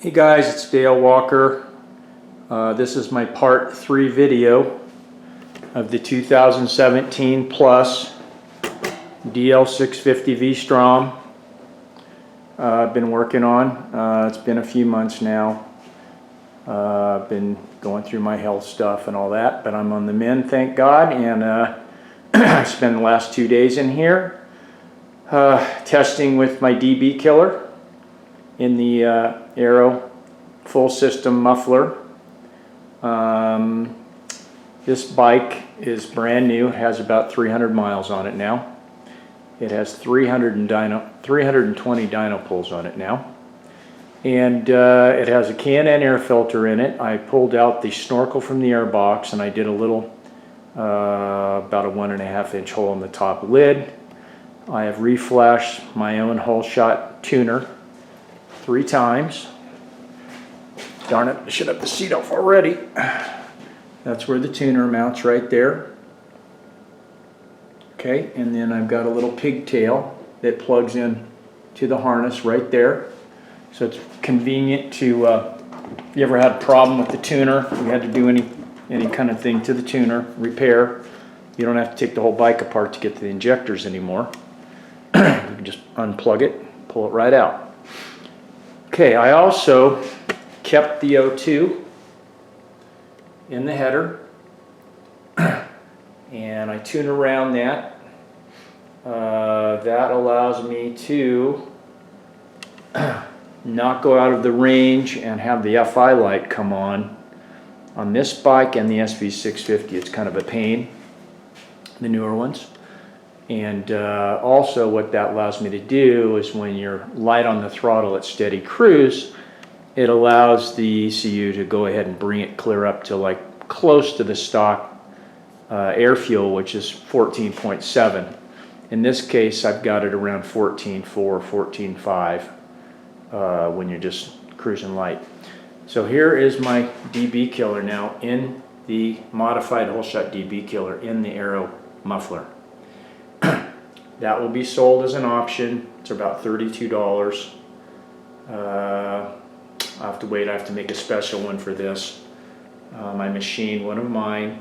Hey guys, it's Dale Walker. This is my part 3 video of the 2017 Plus DL650 V Strom I've been working on. It's been a few months now. I've been going through my health stuff and all that, but I'm on the mend, thank God, and I spent the last 2 days in here testing with my DB Killer in the Arrow full system muffler. This bike is brand new. It has about 300 miles on it now. It has 320 dyno pulls on it now. And it has a K&N air filter in it. I pulled out the snorkel from the air box and I did a little, about a 1.5 inch hole in the top lid. I have reflashed my own Holeshot tuner 3 times. Darn it, I should have the seat off already. That's where the tuner mounts right there. Okay, and then I've got a little pigtail that plugs in to the harness right there. So it's convenient to, if you ever had a problem with the tuner, you had to do any kind of thing to the tuner, repair, you don't have to take the whole bike apart to get to the injectors anymore. You can just unplug it, pull it right out. Okay, I also kept the O2 in the header and I tune around that. That allows me to not go out of the range and have the FI light come on this bike and the SV650. It's kind of a pain, the newer ones. And also what that allows me to do is when you're light on the throttle at steady cruise, it allows the ECU to go ahead and bring it clear up to like close to the stock air fuel, which is 14.7. In this case, I've got it around 14.4, 14.5 when you're just cruising light. So here is my DB Killer now in the modified Holeshot DB Killer in the Arrow muffler. That will be sold as an option. It's about $32. I'll have to wait. I have to make a special one for this. My machine, one of mine,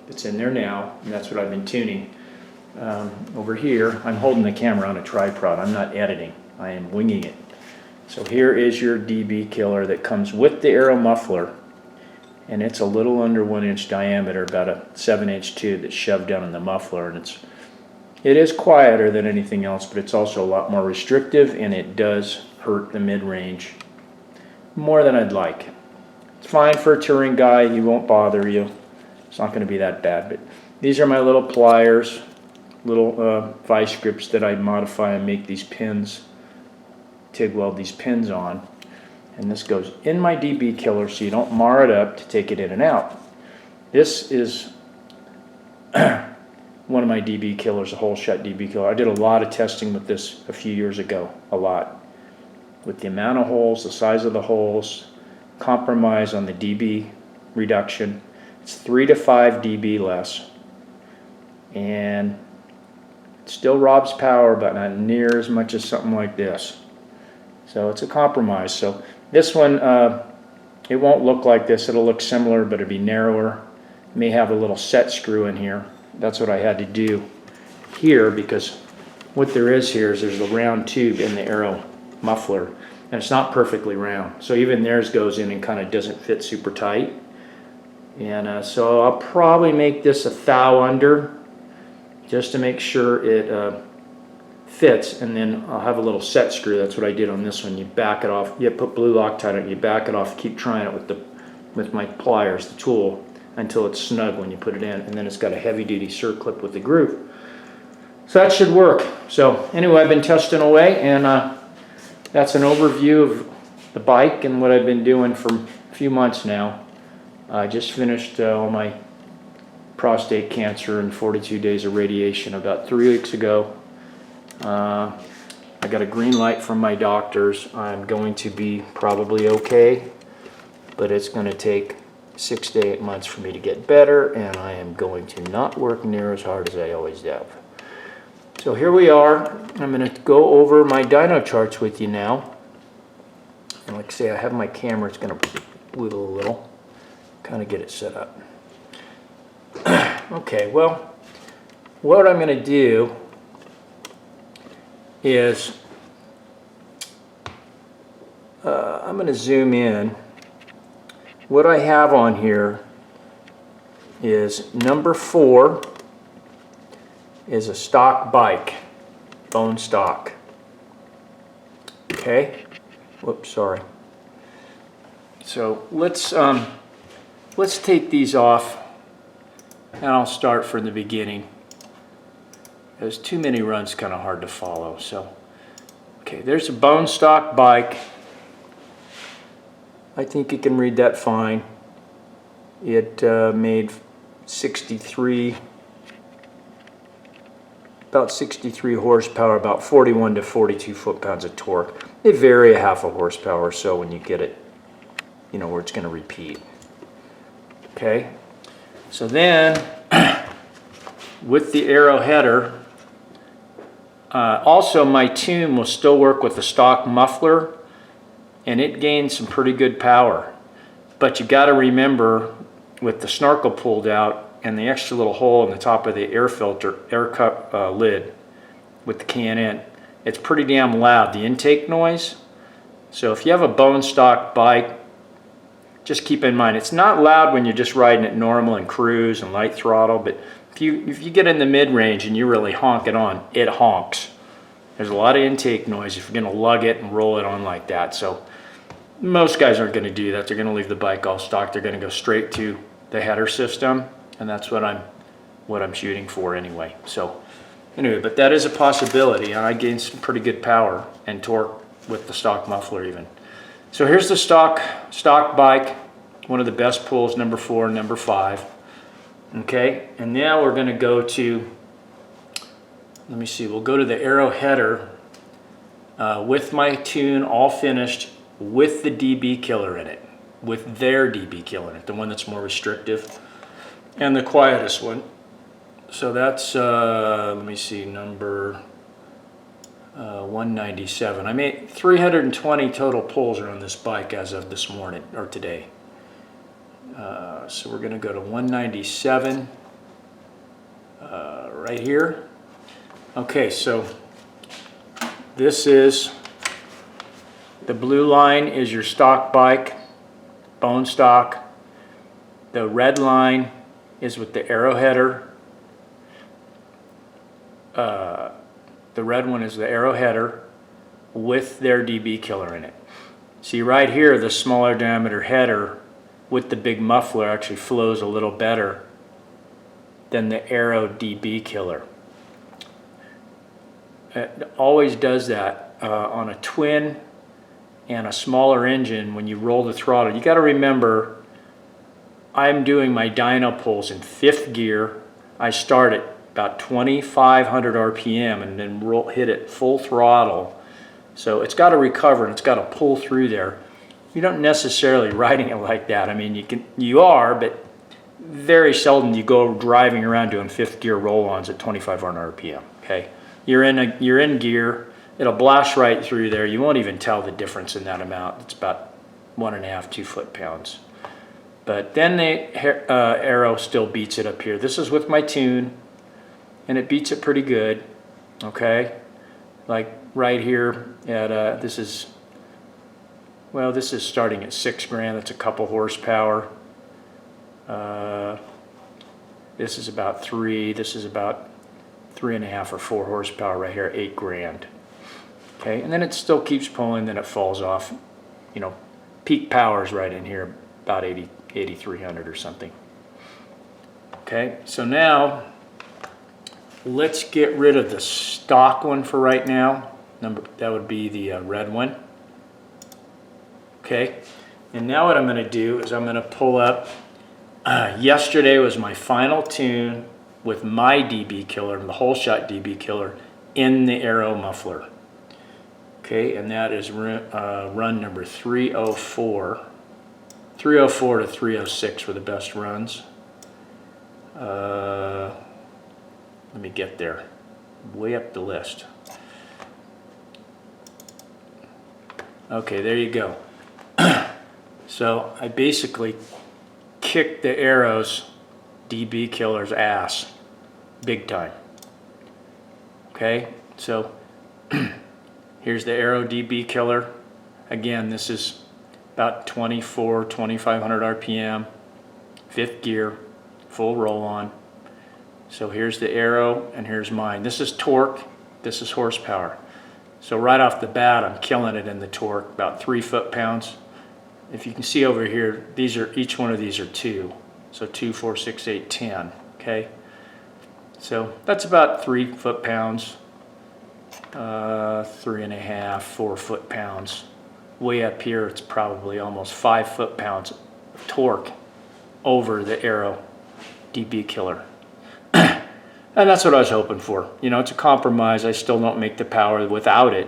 it's in there now, and that's what I've been tuning. Over here, I'm holding the camera on a tripod. I'm not editing. I am winging it. So here is your DB Killer that comes with the Arrow muffler, and it's a little under 1 inch diameter, about a 7-inch tube that's shoved down in the muffler, and it is quieter than anything else, but it's also a lot more restrictive, and it does hurt the mid-range more than I'd like. It's fine for a touring guy. He won't bother you. It's not going to be that bad. But these are my little pliers, little vice grips that I modify and make these pins, TIG weld these pins on. And this goes in my DB Killer so you don't mar it up to take it in and out. This is one of my DB Killers, a Holeshot DB Killer. I did a lot of testing with this a few years ago, a lot. With the amount of holes, the size of the holes, compromise on the dB reduction. It's 3 to 5 dB less. And it still robs power, but not near as much as something like this. So it's a compromise. So this one, it won't look like this. It'll look similar, but it'll be narrower. It may have a little set screw in here. That's what I had to do here, because what there is here is there's a round tube in the Arrow muffler, and it's not perfectly round. So even theirs goes in and kind of doesn't fit super tight. And so I'll probably make this a thou under just to make sure it fits, and then I'll have a little set screw. That's what I did on this one. You back it off. You put blue Loctite on it. You back it off. Keep trying it with my pliers, the tool, until it's snug when you put it in, and then it's got a heavy-duty circlip with the groove. So that should work. So anyway, I've been testing away, and that's an overview of the bike and what I've been doing for a few months now. I just finished all my prostate cancer and 42 days of radiation about 3 weeks ago. I got a green light from my doctors. I'm going to be probably okay, but it's going to take 6 to 8 months for me to get better, and I am going to not work near as hard as I always have. So here we are. I'm going to go over my dyno charts with you now And like I say, I have my camera, it's going to wiggle a little, kind of get it set up. Okay, well, what I'm going to do is I'm going to zoom in. What I have on here is number 4 is a stock bike, bone stock. Okay, whoops, sorry. So let's take these off, and I'll start from the beginning. There's too many runs, kind of hard to follow. So, okay, there's a bone stock bike. I think you can read that fine. It made 63, about 63 horsepower, about 41 to 42 foot-pounds of torque. They vary a half a horsepower or so when you get it, you know, where it's going to repeat. Okay, so then with the Arrow header, also my tune will still work with the stock muffler, and it gains some pretty good power. But you got to remember, with the snorkel pulled out and the extra little hole in the top of the air filter, air cup lid with the can in, it's pretty damn loud, the intake noise. So if you have a bone stock bike, just keep in mind, it's not loud when you're just riding it normal and cruise and light throttle, but if you get in the mid-range and you really honk it on, it honks. There's a lot of intake noise if you're going to lug it and roll it on like that. So most guys aren't going to do that. They're going to leave the bike all stock. They're going to go straight to the header system, and that's what I'm shooting for anyway. So anyway, but that is a possibility, and I gained some pretty good power and torque with the stock muffler even. So here's the stock bike, one of the best pulls, number 4, number 5. Okay, and now we're going to go to, let me see, we'll go to the Arrow header with my tune all finished, with the DB Killer in it, with their DB Killer in it, the one that's more restrictive and the quietest one. So that's, let me see, number 197. I made 320 total pulls around this bike as of this morning, or today. So we're going to go to 197 right here. Okay, so this is, the blue line is your stock bike, bone stock. The red line is with the Arrow header. The red one is the Arrow header with their DB Killer in it. See right here, the smaller diameter header with the big muffler actually flows a little better than the Arrow DB Killer. It always does that on a twin and a smaller engine. When you roll the throttle, you got to remember, I'm doing my dyno pulls in 5th gear. I start at about 2,500 RPM and then hit it full throttle. So it's got to recover and it's got to pull through there. You don't necessarily riding it like that. I mean, you are, but very seldom you go driving around doing 5th gear roll-ons at 2,500 RPM. Okay, you're in gear. It'll blast right through there. You won't even tell the difference in that amount. It's about 1.5 2 foot-pounds. But then the Arrow still beats it up here. This is with my tune, and it beats it pretty good. Okay, like right here at this is starting at 6 grand. That's a couple horsepower. This is about 3. This is about 3.5 or 4 horsepower right here, 8 grand. Okay, and then it still keeps pulling, then it falls off. You know, peak power's right in here, about 8,300 or something. Okay, so now let's get rid of the stock one for right now. That would be the red one. Okay, and now what I'm going to do is I'm going to pull up. Yesterday was my final tune with my DB Killer, the Holeshot DB Killer, in the Arrow muffler. Okay, and that is run number 304. 304 to 306 were the best runs. Let me get there. Way up the list. Okay, there you go. So I basically kicked the Arrow's DB Killer's ass big time. Okay, so here's the Arrow DB Killer. Again, this is about 2,500 RPM, 5th gear, full roll on. So here's the Arrow and here's mine. This is torque, this is horsepower. So right off the bat, I'm killing it in the torque, about 3 foot-pounds. If you can see over here, each one of these are 2. So 2, 4, 6, 8, 10, okay? So that's about 3 foot-pounds, 3.5, 4 foot-pounds. Way up here, it's probably almost 5 foot-pounds of torque over the Arrow DB Killer. And that's what I was hoping for. You know, it's a compromise. I still don't make the power without it,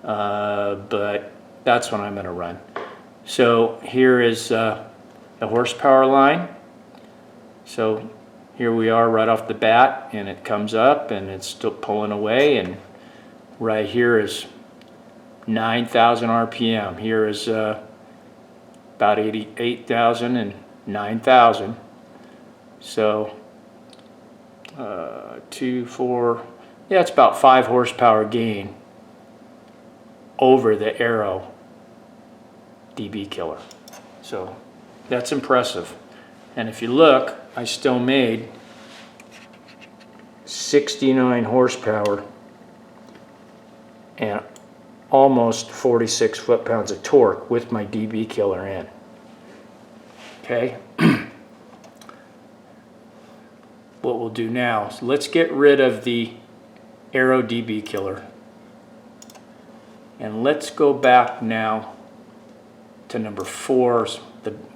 but that's what I'm going to run. So here is the horsepower line. So here we are right off the bat, and it comes up and it's still pulling away, and right here is 9,000 RPM. Here is about 88,000 and 9,000. So 2, 4, yeah, it's about 5 horsepower gain over the Arrow DB Killer. So that's impressive. And if you look, I still made 69 horsepower and almost 46 foot-pounds of torque with my DB Killer in. Okay. What we'll do now is let's get rid of the Arrow DB Killer, and let's go back now to number 4,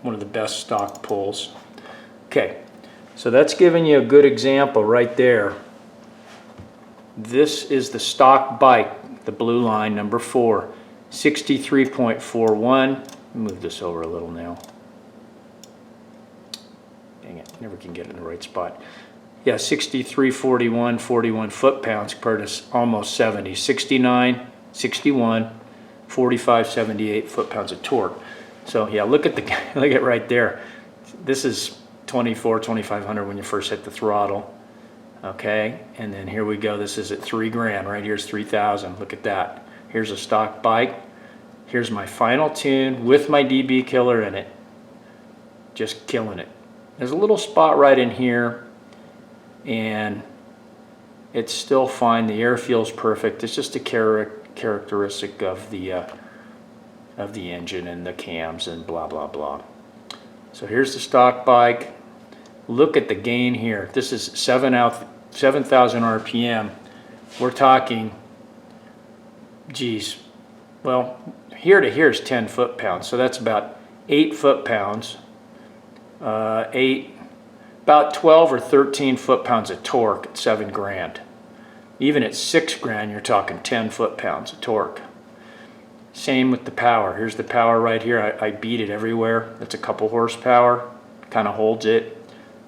one of the best stock pulls. Okay, so that's giving you a good example right there. This is the stock bike, the blue line, number 4, 63.41. Move this over a little now. Dang it, never can get it in the right spot. Yeah, 63.41, 41 foot-pounds compared to almost 70. 69, 61, 45, 78 foot-pounds of torque. So yeah, look at right there. This is 24, 2,500 when you first hit the throttle. Okay, and then here we go. This is at 3 grand. Right here's 3,000. Look at that. Here's a stock bike. Here's my final tune with my DB Killer in it. Just killing it. There's a little spot right in here, and it's still fine. The air feels perfect. It's just a characteristic of the engine and the cams and blah blah blah. So here's the stock bike. Look at the gain here. This is 7,000 RPM. We're talking, geez, well, here to here is 10 foot-pounds, so that's about 8 foot-pounds. About 12 or 13 foot-pounds of torque at 7 grand. Even at 6 grand, you're talking 10 foot-pounds of torque. Same with the power. Here's the power right here. I beat it everywhere. That's a couple horsepower. Kind of holds it.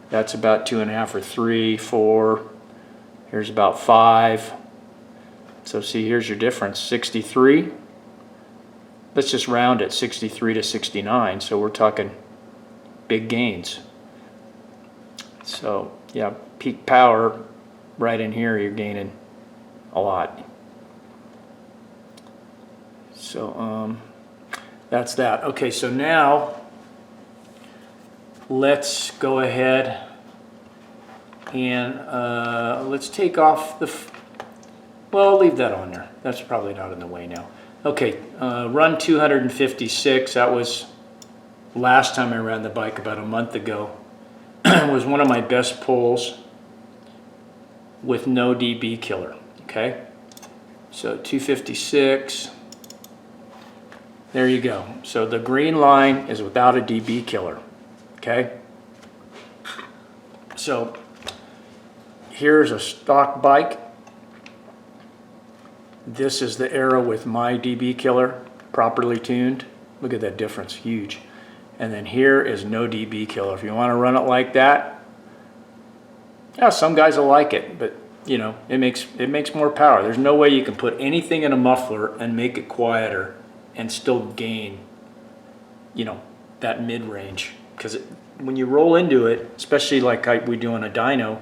That's about 2.5 or 3, 4. Here's about 5. So see, here's your difference. 63. Let's just round it, 63 to 69. So we're talking big gains. So yeah, peak power right in here, you're gaining a lot. So that's that. Okay, so now let's go ahead and let's take off the, well, I'll leave that on there. That's probably not in the way now. Okay, run 256. That was last time I ran the bike about a month ago. Was one of my best pulls with no DB Killer. Okay, so 256. There you go. So the green line is without a DB Killer. Okay, so here's a stock bike. This is the Arrow with my DB Killer, properly tuned. Look at that difference, huge. And then here is no DB Killer. If you want to run it like that, yeah, some guys will like it, but you know, it makes more power. There's no way you can put anything in a muffler and make it quieter and still gain, you know, that mid-range, because when you roll into it, especially like we do on a dyno,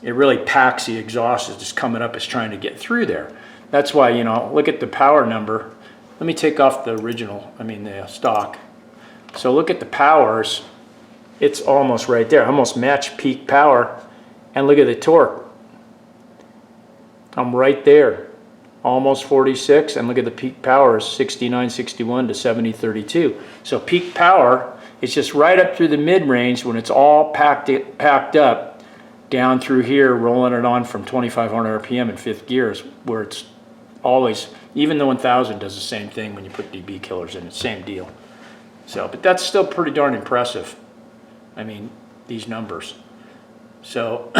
it really packs the exhaust. It's just coming up, it's trying to get through there. That's why, you know, look at the power number. Let me take off the original, the stock. So look at the powers. It's almost right there, almost match peak power. And look at the torque. I'm right there, almost 46, and look at the peak power is 69, 61 to 70, 32. So peak power is just right up through the mid-range when it's all packed up, down through here, rolling it on from 2,500 RPM in 5th gears, where it's always, even the 1000 does the same thing when you put DB killers in it, same deal. So, but that's still pretty darn impressive. I mean, these numbers. So,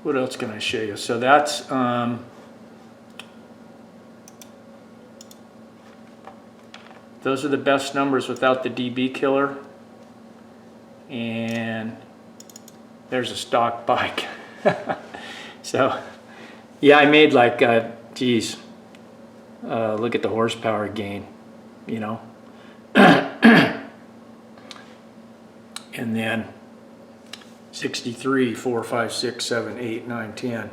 what else can I show you? So that's, those are the best numbers without the DB killer. And there's a stock bike. So, yeah, I made like, geez, look at the horsepower gain, you know. And then 63, 4, 5, 6, 7, 8, 9, 10.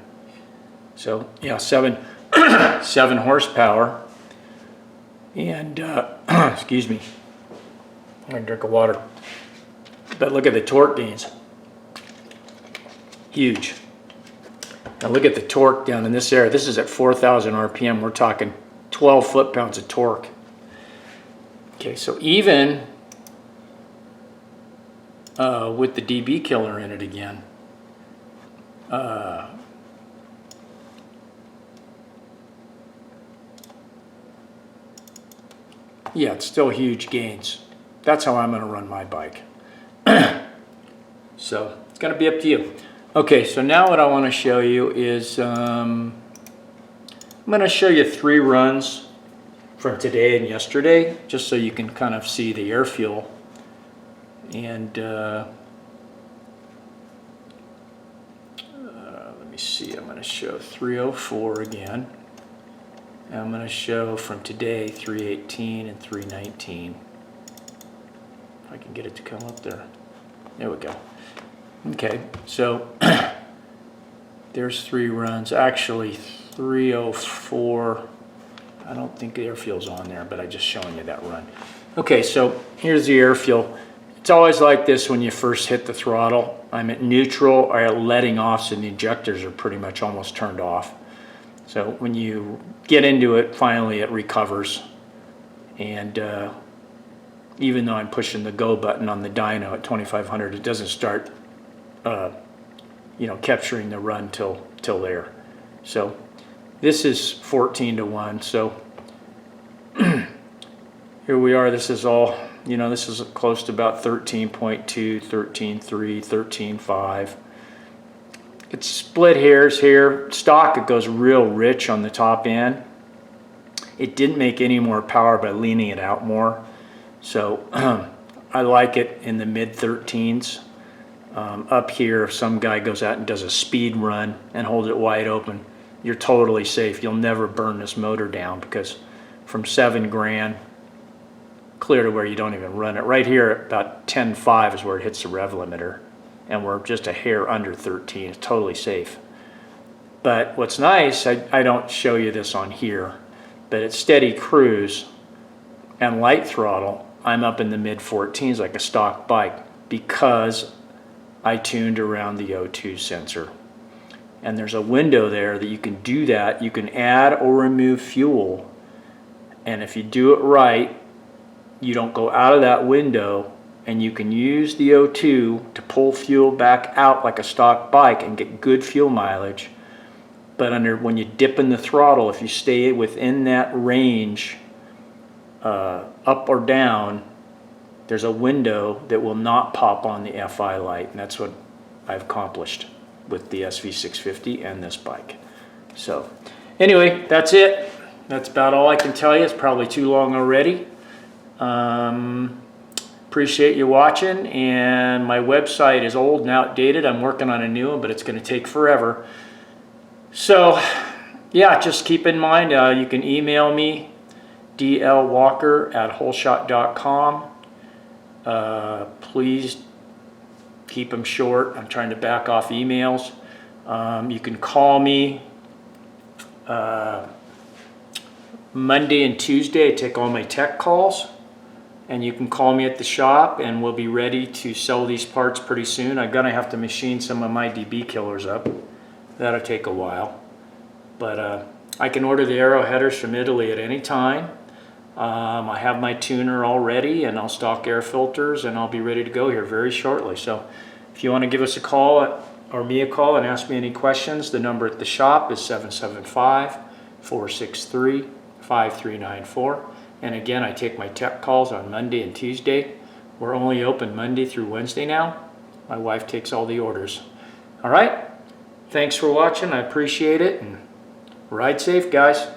So yeah, 7 horsepower. And excuse me, I'm gonna drink of water. But look at the torque gains. Huge. Now look at the torque down in this area. This is at 4,000 RPM. We're talking 12 foot-pounds of torque. Okay, so even with the DB killer in it again, yeah, it's still huge gains. That's how I'm going to run my bike. So it's going to be up to you. Okay, so now what I want to show you is I'm going to show you 3 runs from today and yesterday, just so you can kind of see the air fuel. And let me see, I'm going to show 304 again. And I'm going to show from today 318 and 319. If I can get it to come up there. There we go. Okay, so there's 3 runs. Actually 304. I don't think the air fuel's on there, but I'm just showing you that run. Okay, so here's the air fuel. It's always like this when you first hit the throttle. I'm at neutral or at letting off, so the injectors are pretty much almost turned off. So when you get into it, finally it recovers. And even though I'm pushing the go button on the dyno at 2,500, it doesn't start, capturing the run till there. So this is 14 to 1. So here we are. This is all, this is close to about 13.2, 13.3, 13.5. It's split hairs here. Stock, it goes real rich on the top end. It didn't make any more power by leaning it out more. So I like it in the mid 13s. Up here, if some guy goes out and does a speed run and holds it wide open, you're totally safe. You'll never burn this motor down, because from 7 grand clear to where you don't even run it. Right here at about 10.5 is where it hits the rev limiter, and we're just a hair under 13. It's totally safe. But what's nice, I don't show you this on here, but at steady cruise and light throttle, I'm up in the mid 14s like a stock bike, because I tuned around the O2 sensor. And there's a window there that you can do that. You can add or remove fuel, and if you do it right, you don't go out of that window, and you can use the O2 to pull fuel back out like a stock bike and get good fuel mileage. But when you dip in the throttle, if you stay within that range, up or down, there's a window that will not pop on the FI light, and that's what I've accomplished with the SV650 and this bike. So anyway, that's it. That's about all I can tell you. It's probably too long already. Appreciate you watching, and my website is old and outdated. I'm working on a new one, but it's going to take forever. So yeah, just keep in mind, you can email me dlwalker@holeshot.com. Please keep them short. I'm trying to back off emails. You can call me Monday and Tuesday. I take all my tech calls, and you can call me at the shop and we'll be ready to sell these parts pretty soon. I'm gonna have to machine some of my DB killers up. That'll take a while, but I can order the arrow headers from Italy at any time. I have my tuner all ready, and I'll stock air filters, and I'll be ready to go here very shortly. So if you want to give us a call or me a call and ask me any questions, the number at the shop is 775-463-5394. And again, I take my tech calls on Monday and Tuesday. We're only open Monday through Wednesday now. My wife takes all the orders. All right, thanks for watching. I appreciate it, and ride safe, guys.